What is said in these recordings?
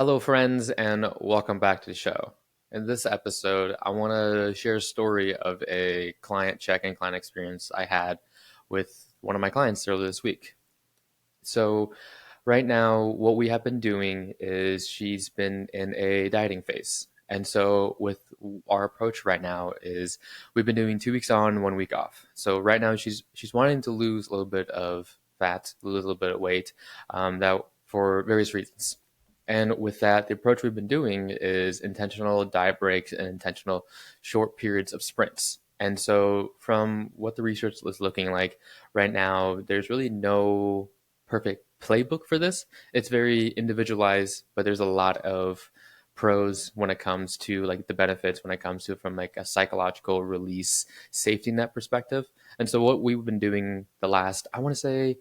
Hello, friends, and welcome back to the show. In this episode, I want to share a story of a client check-in client experience I had with one of my clients earlier this week. So, right now, what we have been doing is she's been in a dieting phase. And so, with our approach right now, is we've been doing 2 weeks on, 1 week off. So, right now, she's wanting to lose a little bit of fat, lose a little bit of weight, that for various reasons. And with that, the approach we've been doing is intentional diet breaks and intentional short periods of sprints. And so, from what the research is looking like right now, there's really no perfect playbook for this. It's very individualized, but there's a lot of pros when it comes to like the benefits when it comes to from like a psychological release safety net perspective. And so what we've been doing the last, I want to say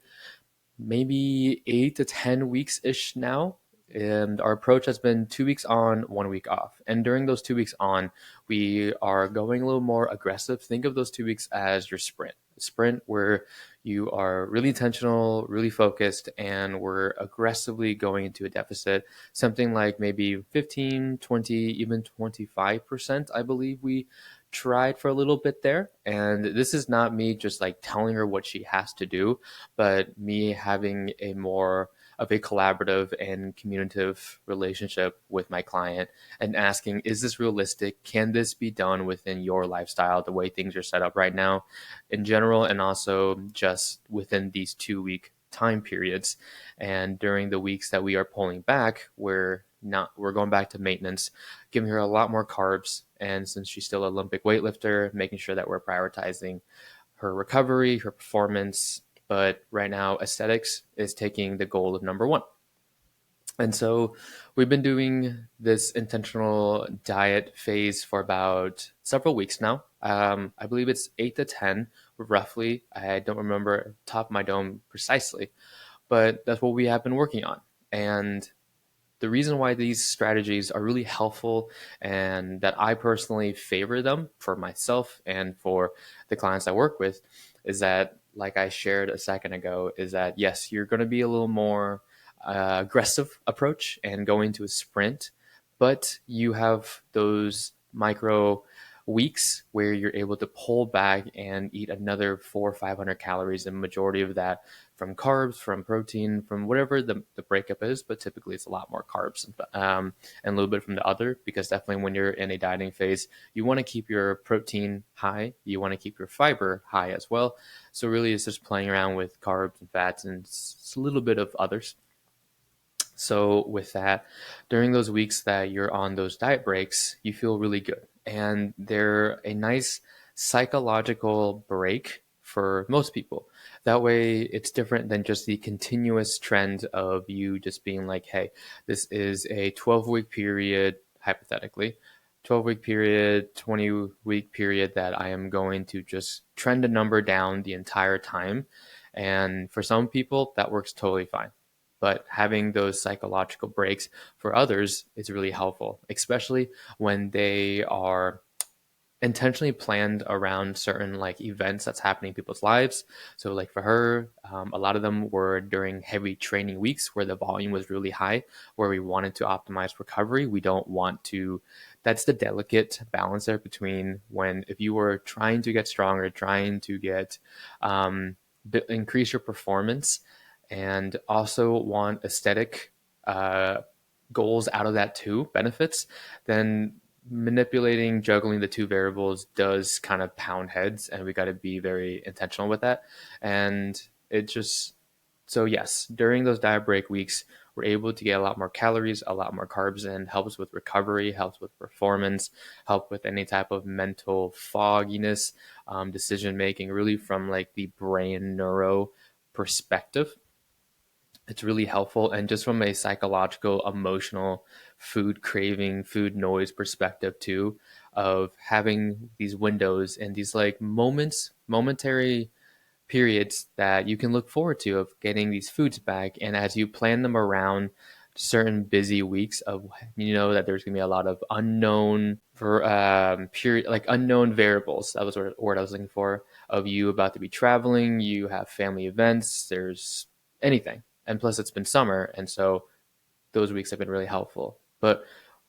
maybe 8 to 10 weeks ish now. And our approach has been 2 weeks on, 1 week off. And during those 2 weeks on, we are going a little more aggressive. Think of those 2 weeks as your sprint. A sprint where you are really intentional, really focused, and we're aggressively going into a deficit. Something like maybe 15, 20, even 25%, I believe we tried for a little bit there. And this is not me just like telling her what she has to do, but me having a more of a collaborative and communicative relationship with my client and asking, is this realistic? Can this be done within your lifestyle, the way things are set up right now in general, and also just within these 2 week time periods? And during the weeks that we are pulling back, we're going back to maintenance, giving her a lot more carbs. And since she's still an Olympic weightlifter, making sure that we're prioritizing her recovery, her performance. But right now, aesthetics is taking the goal of number one. And so we've been doing this intentional diet phase for about several weeks now. I believe it's 8 to 10, roughly. I don't remember top of my dome precisely, but that's what we have been working on. And the reason why these strategies are really helpful and that I personally favor them for myself and for the clients I work with is that, like I shared a second ago, is that yes, you're going to be a little more aggressive approach and go into a sprint, but you have those micro weeks where you're able to pull back and eat another 400 or 500 calories, and majority of that from carbs, from protein, from whatever the breakup is, but typically it's a lot more carbs and a little bit from the other, because definitely when you're in a dieting phase, you want to keep your protein high, you want to keep your fiber high as well. So really it's just playing around with carbs and fats and a little bit of others. So with that, during those weeks that you're on those diet breaks, you feel really good. And they're a nice psychological break for most people. That way, it's different than just the continuous trend of you just being like, hey, this is a 12-week period, hypothetically, 12-week period, 20-week period that I am going to just trend a number down the entire time. And for some people, that works totally fine. But having those psychological breaks for others is really helpful, especially when they are intentionally planned around certain like events that's happening in people's lives. So like for her, a lot of them were during heavy training weeks where the volume was really high, where we wanted to optimize recovery. We don't want to, that's the delicate balance there between when, if you were trying to get stronger, trying to get, increase your performance, and also want aesthetic goals out of that too, benefits, then manipulating, juggling the two variables does kind of pound heads, and we got to be very intentional with that. And it just, so yes, during those diet break weeks, we're able to get a lot more calories, a lot more carbs, and helps with recovery, helps with performance, help with any type of mental fogginess, decision making, really from like the brain neuro perspective. It's really helpful. And just from a psychological, emotional, food craving, food noise perspective too, of having these windows and these like momentary periods that you can look forward to of getting these foods back. And as you plan them around certain busy weeks of, that there's going to be a lot of unknown for period, like unknown variables. That was what word I was looking for, of you about to be traveling, you have family events, there's anything. And plus it's been summer. And so those weeks have been really helpful. But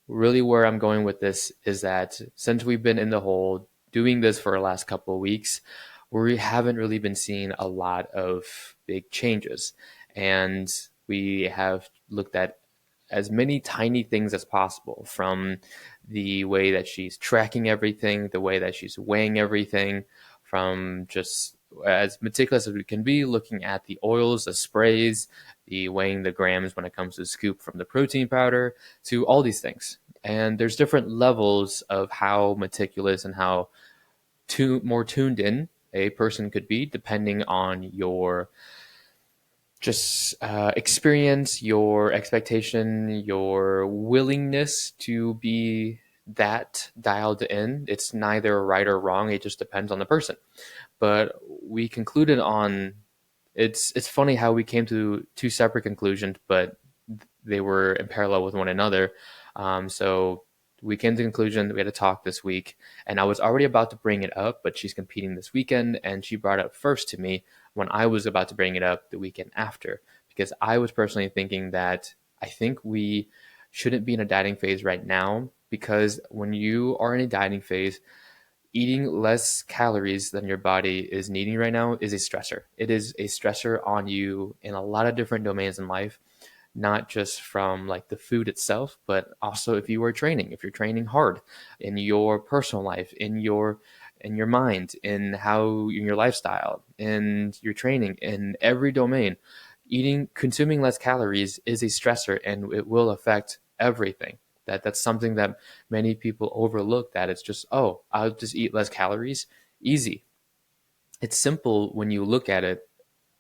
really where I'm going with this is that since we've been in the hole doing this for the last couple of weeks, we haven't really been seeing a lot of big changes. And we have looked at as many tiny things as possible, from the way that she's tracking everything, the way that she's weighing everything, from just as meticulous as we can be, looking at the oils, the sprays, the weighing the grams when it comes to scoop from the protein powder, to all these things. And there's different levels of how meticulous and how more tuned in a person could be, depending on your just experience, your expectation, your willingness to be that dialed in. It's neither right or wrong. It just depends on the person. But we concluded on it's funny how we came to two separate conclusions, but they were in parallel with one another. So we came to the conclusion that we had to talk this week, and I was already about to bring it up, but she's competing this weekend, and she brought it up first to me when I was about to bring it up the weekend after, because I was personally thinking that I think we shouldn't be in a dieting phase right now, because when you are in a dieting phase, eating less calories than your body is needing right now is a stressor. It is a stressor on you in a lot of different domains in life, not just from like the food itself, but also if you are training, if you're training hard in your personal life, in your mind, in how in your lifestyle, in your training, in every domain, consuming less calories is a stressor, and it will affect everything. That's something that many people overlook, that it's just, oh, I'll just eat less calories. Easy. It's simple when you look at it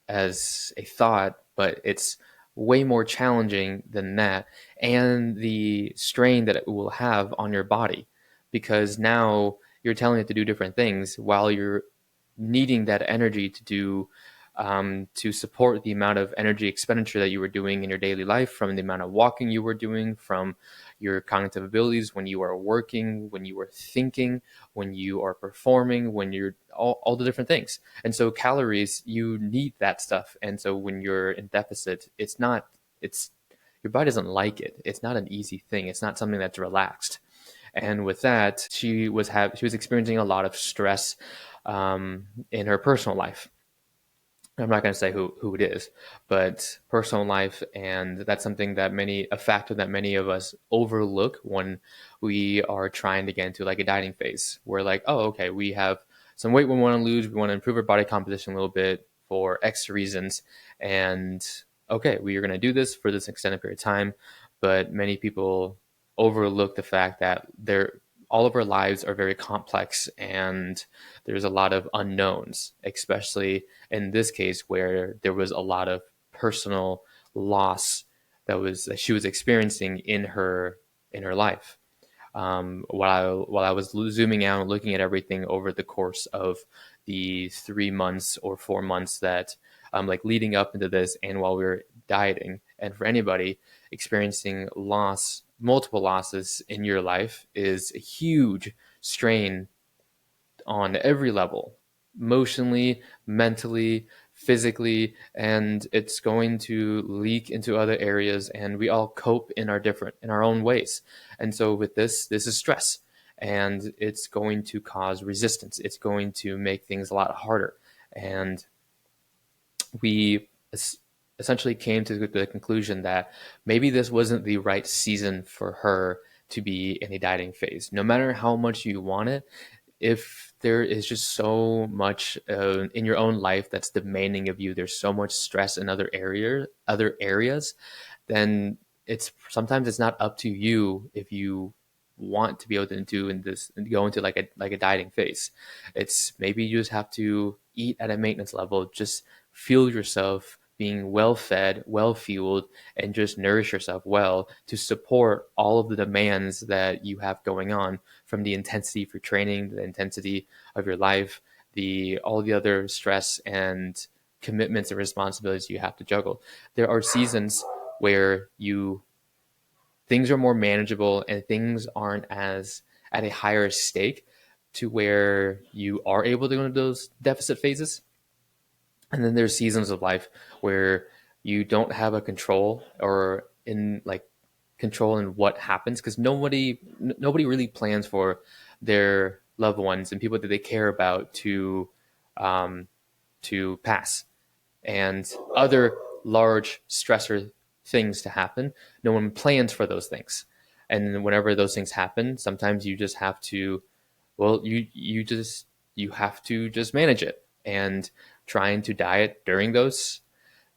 as a thought, but it's way more challenging than that. And the strain that it will have on your body, because now you're telling it to do different things while you're needing that energy to do to support the amount of energy expenditure that you were doing in your daily life, from the amount of walking you were doing, from your cognitive abilities when you are working, when you are thinking, when you are performing, when you're all the different things. And so calories, you need that stuff. And so when you're in deficit, it's your body doesn't like it. It's not an easy thing. It's not something that's relaxed. And with that, she was experiencing a lot of stress in her personal life. I'm not going to say who it is, but personal life, and that's something that a factor that many of us overlook when we are trying to get into like a dieting phase. We're like, oh, okay, we have some weight we want to lose, we want to improve our body composition a little bit for X reasons, and okay, we are going to do this for this extended period of time. But many people overlook the fact that all of our lives are very complex, and there's a lot of unknowns, especially in this case where there was a lot of personal loss that she was experiencing in her life. While I was zooming out and looking at everything over the course of the 3 months or 4 months that like leading up into this, and while we were dieting, and for anybody experiencing multiple losses in your life is a huge strain on every level, emotionally, mentally, physically, and it's going to leak into other areas, and we all cope in our own ways. And so with this is stress, and it's going to cause resistance. It's going to make things a lot harder. And we essentially came to the conclusion that maybe this wasn't the right season for her to be in a dieting phase. No matter how much you want it, if there is just so much in your own life that's demanding of you, there's so much stress in other areas, then sometimes it's not up to you if you want to be able to go into like a dieting phase. It's maybe you just have to eat at a maintenance level, just fuel yourself, being well fed, well fueled, and just nourish yourself well to support all of the demands that you have going on, from the intensity for training, the intensity of your life, all the other stress and commitments and responsibilities you have to juggle. There are seasons where things are more manageable and things aren't as at a higher stake, to where you are able to go into those deficit phases. And then there's seasons of life where you don't have a control, or in like control in what happens, because nobody really plans for their loved ones and people that they care about um, to pass and other large stressor things to happen. No one plans for those things, and whenever those things happen, sometimes you just have to, well, you have to just manage it. And trying to diet during those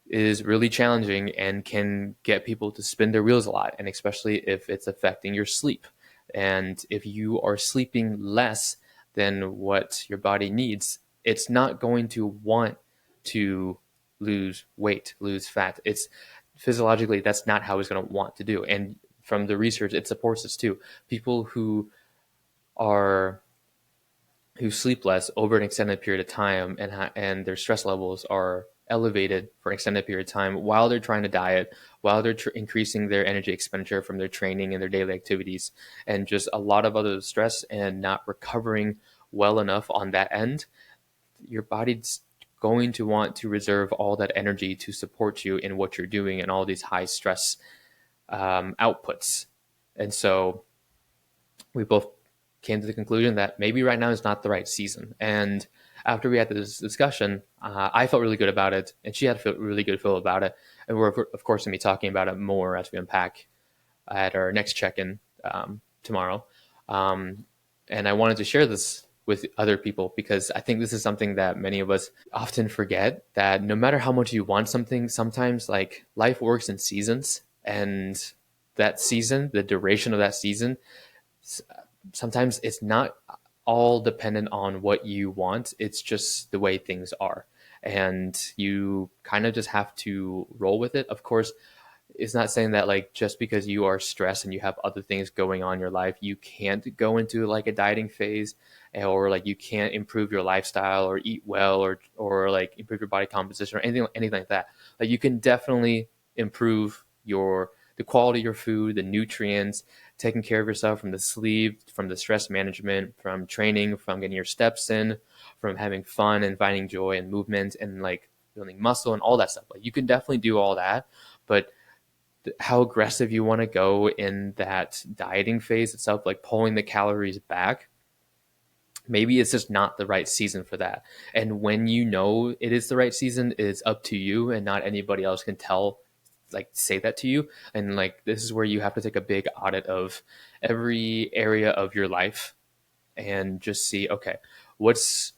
is really challenging and can get people to spin their wheels a lot, and especially if it's affecting your sleep. And if you are sleeping less than what your body needs, it's not going to want to lose weight, lose fat. It's physiologically, that's not how it's going to want to do. And from the research, it supports this too. People are who sleep less over an extended period of time, and their stress levels are elevated for an extended period of time while they're trying to diet, while they're increasing their energy expenditure from their training and their daily activities, and just a lot of other stress and not recovering well enough on that end. Your body's going to want to reserve all that energy to support you in what you're doing and all these high stress outputs. And so we both came to the conclusion that maybe right now is not the right season. And after we had this discussion, I felt really good about it, and she had a really good feel about it. And we're, of course, going to be talking about it more as we unpack at our next check-in tomorrow. And I wanted to share this with other people because I think this is something that many of us often forget, that no matter how much you want something, sometimes like life works in seasons, and that season, the duration of that season, sometimes it's not all dependent on what you want. It's just the way things are. And you kind of just have to roll with it. Of course, it's not saying that like just because you are stressed and you have other things going on in your life, you can't go into like a dieting phase, or like you can't improve your lifestyle or eat well, or like improve your body composition or anything like that. Like you can definitely improve the quality of your food, the nutrients, taking care of yourself from the sleep, from the stress management, from training, from getting your steps in, from having fun and finding joy and movement and like building muscle and all that stuff. Like you can definitely do all that, but how aggressive you want to go in that dieting phase itself, like pulling the calories back, maybe it's just not the right season for that. And when you know it is the right season, it's up to you, and not anybody else can say that to you. And like this is where you have to take a big audit of every area of your life and just see, okay, where's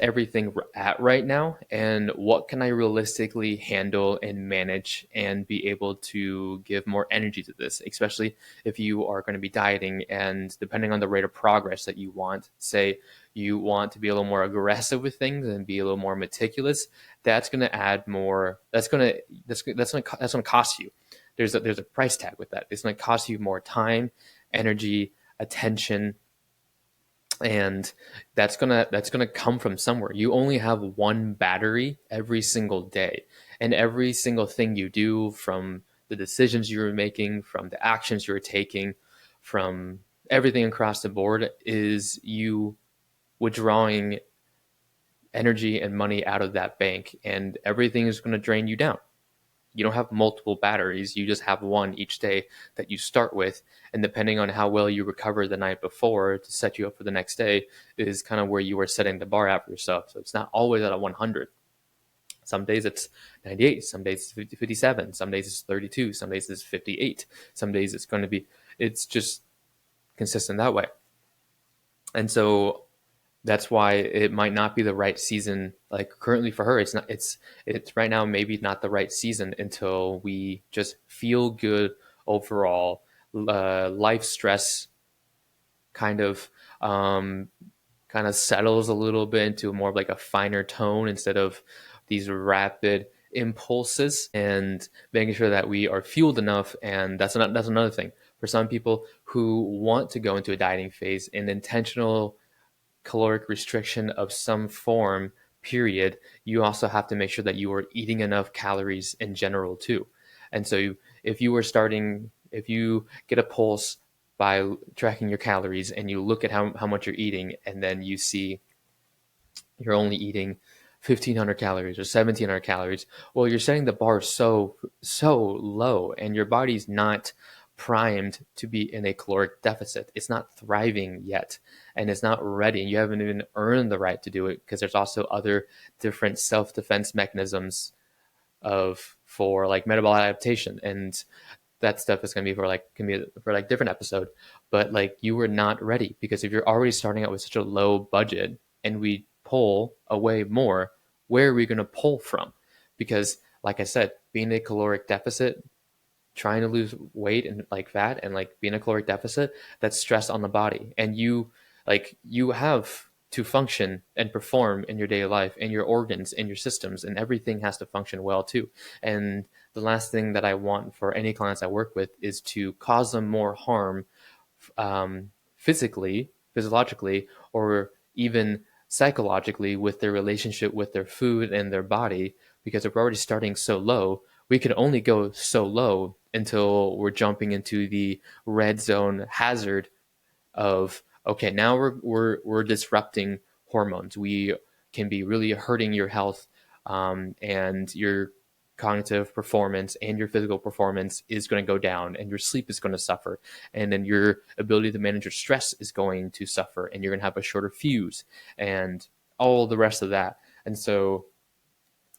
everything at right now, and what can I realistically handle and manage and be able to give more energy to this, especially if you are going to be dieting. And depending on the rate of progress that you want, say you want to be a little more aggressive with things and be a little more meticulous, that's going to add more. That's going to cost you. There's a price tag with that. It's going to cost you more time, energy, attention, and that's gonna come from somewhere. You only have one battery every single day, and every single thing you do, from the decisions you're making, from the actions you're taking, from everything across the board, is you withdrawing energy and money out of that bank, and everything is going to drain you down. You don't have multiple batteries. You just have one each day that you start with. And depending on how well you recover the night before to set you up for the next day is kind of where you are setting the bar out for yourself. So it's not always at a 100. Some days it's 98. Some days it's 57. Some days it's 32. Some days it's 58. Some days it's just consistent that way. And so that's why it might not be the right season. Like currently for her, it's right now maybe not the right season until we just feel good overall. Life stress kind of settles a little bit into more of like a finer tone instead of these rapid impulses, and making sure that we are fueled enough. And that's another thing for some people who want to go into a dieting phase, an intentional caloric restriction of some form, period. You also have to make sure that you are eating enough calories in general too. And so if you get a pulse by tracking your calories and you look at how much you're eating, and then you see you're only eating 1,500 calories or 1,700 calories. Well, you're setting the bar so low, and your body's not primed to be in a caloric deficit. It's not thriving yet, and it's not ready. You haven't even earned the right to do it, because there's also other different self-defense mechanisms of for like metabolic adaptation, and that stuff is going to be for like can be for like different episode. But like, you were not ready, because if you're already starting out with such a low budget and we pull away more, where are we going to pull from? Because like I said, being a caloric deficit, trying to lose weight and like fat and like being a caloric deficit, that's stress on the body. And you have to function and perform in your daily life, and your organs and your systems and everything has to function well too. And the last thing that I want for any clients I work with is to cause them more harm, physically, physiologically, or even psychologically, with their relationship with their food and their body. Because if we're already starting so low, we can only go so low until we're jumping into the red zone hazard of, okay, now we're disrupting hormones. We can be really hurting your health, and your cognitive performance and your physical performance is going to go down, and your sleep is going to suffer, and then your ability to manage your stress is going to suffer, and you're going to have a shorter fuse, and all the rest of that. And so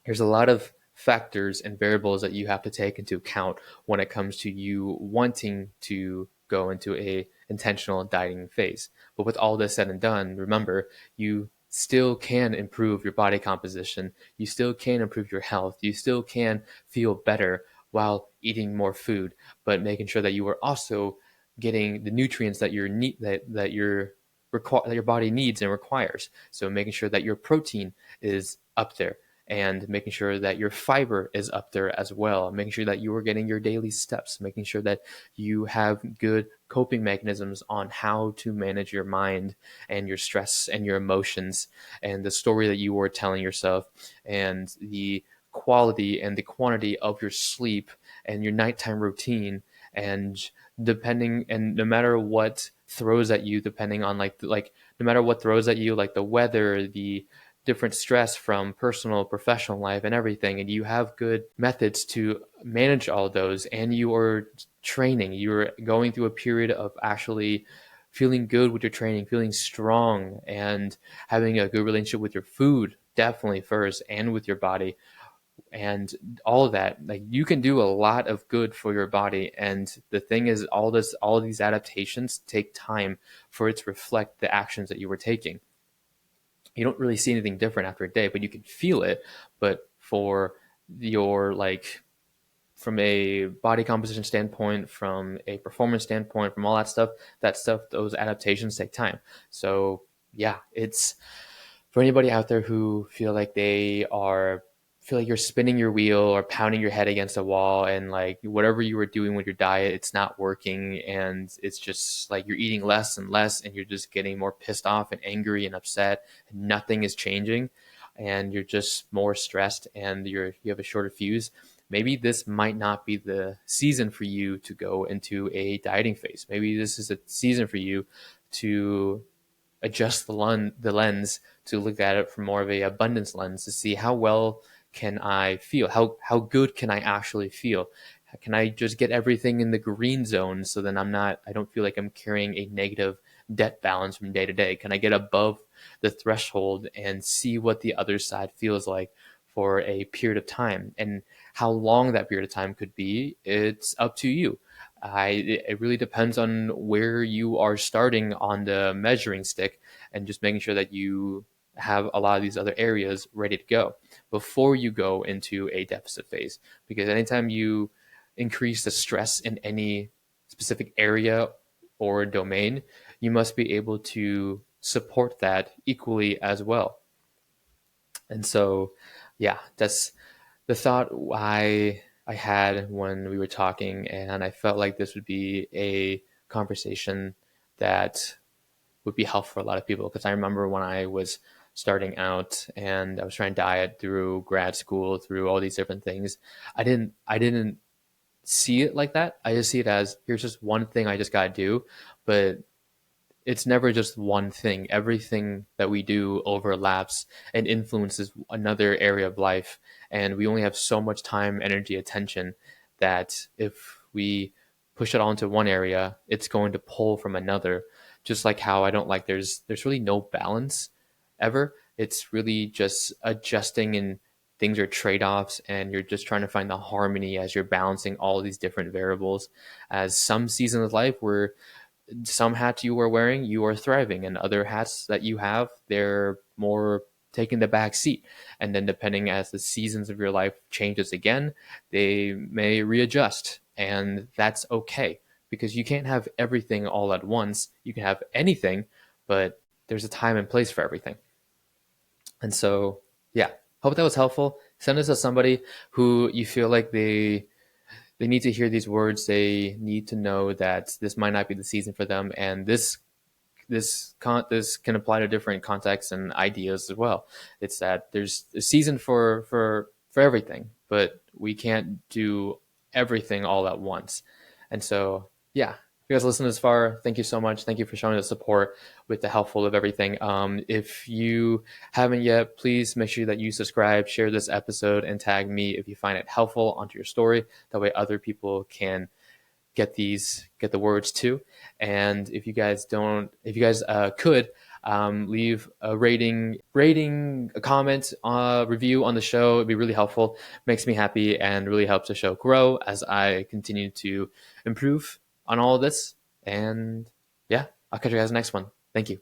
there's a lot of factors and variables that you have to take into account when it comes to you wanting to go into a intentional dieting phase. But with all this said and done, remember, you still can improve your body composition. You still can improve your health. You still can feel better while eating more food, but making sure that you are also getting the nutrients that that your body needs and requires. So making sure that your protein is up there, and making sure that your fiber is up there as well, making sure that you are getting your daily steps, making sure that you have good coping mechanisms on how to manage your mind and your stress and your emotions, and the story that you were telling yourself, and the quality and the quantity of your sleep and your nighttime routine. And no matter what throws at you, depending on like no matter what throws at you, like the weather, the different stress from personal, professional life and everything, and you have good methods to manage all of those, and you are training, you're going through a period of actually feeling good with your training, feeling strong, and having a good relationship with your food, definitely first, and with your body, and all of that, like, you can do a lot of good for your body. And the thing is, all of these adaptations take time for it to reflect the actions that you were taking. You don't really see anything different after a day, but you can feel it. But for your, like, from a body composition standpoint, from a performance standpoint, from all that stuff, those adaptations take time. So yeah, it's for anybody out there who feel like you're spinning your wheel or pounding your head against a wall, and like whatever you were doing with your diet, it's not working, and it's just like you're eating less and less, and you're just getting more pissed off and angry and upset, and nothing is changing, and you're just more stressed, and you have a shorter fuse. Maybe this might not be the season for you to go into a dieting phase. Maybe this is a season for you to adjust the lens, to look at it from more of a abundance lens, to see how well can I feel, how good can I actually feel. Can I just get everything in the green zone, so then I don't feel like I'm carrying a negative debt balance from day to day? Can I get above the threshold and see what the other side feels like for a period of time? And how long that period of time could be, it's up to you. It really depends on where you are starting on the measuring stick, and just making sure that you have a lot of these other areas ready to go before you go into a deficit phase. Because anytime you increase the stress in any specific area or domain, you must be able to support that equally as well. And so, yeah, that's the thought I had when we were talking, and I felt like this would be a conversation that would be helpful for a lot of people. Because I remember when I was starting out and I was trying to diet through grad school, through all these different things, I didn't see it like that. I just see it as, here's just one thing I just got to do. But it's never just one thing. Everything that we do overlaps and influences another area of life. And we only have so much time, energy, attention that if we push it onto one area, it's going to pull from another. Just like how I don't like there's really no balance ever. It's really just adjusting, and things are trade-offs, and you're just trying to find the harmony as you're balancing all these different variables. As some seasons of life where some hats you are wearing, you are thriving, and other hats that you have, they're more taking the back seat. And then depending as the seasons of your life changes again, they may readjust, and that's okay because you can't have everything all at once. You can have anything, but there's a time and place for everything. And so, yeah, hope that was helpful. Send this to somebody who you feel like they need to hear these words. They need to know that this might not be the season for them, and this can apply to different contexts and ideas as well. It's that there's a season for everything, but we can't do everything all at once. And so, yeah, if you guys listen this far, thank you so much. Thank you for showing the support with the helpful of everything. If you haven't yet, please make sure that you subscribe, share this episode, and tag me if you find it helpful onto your story. That way other people can get the words too. And if you guys could leave a rating, a comment, review on the show, it'd be really helpful. Makes me happy and really helps the show grow as I continue to improve on all of this. And yeah, I'll catch you guys next one. Thank you.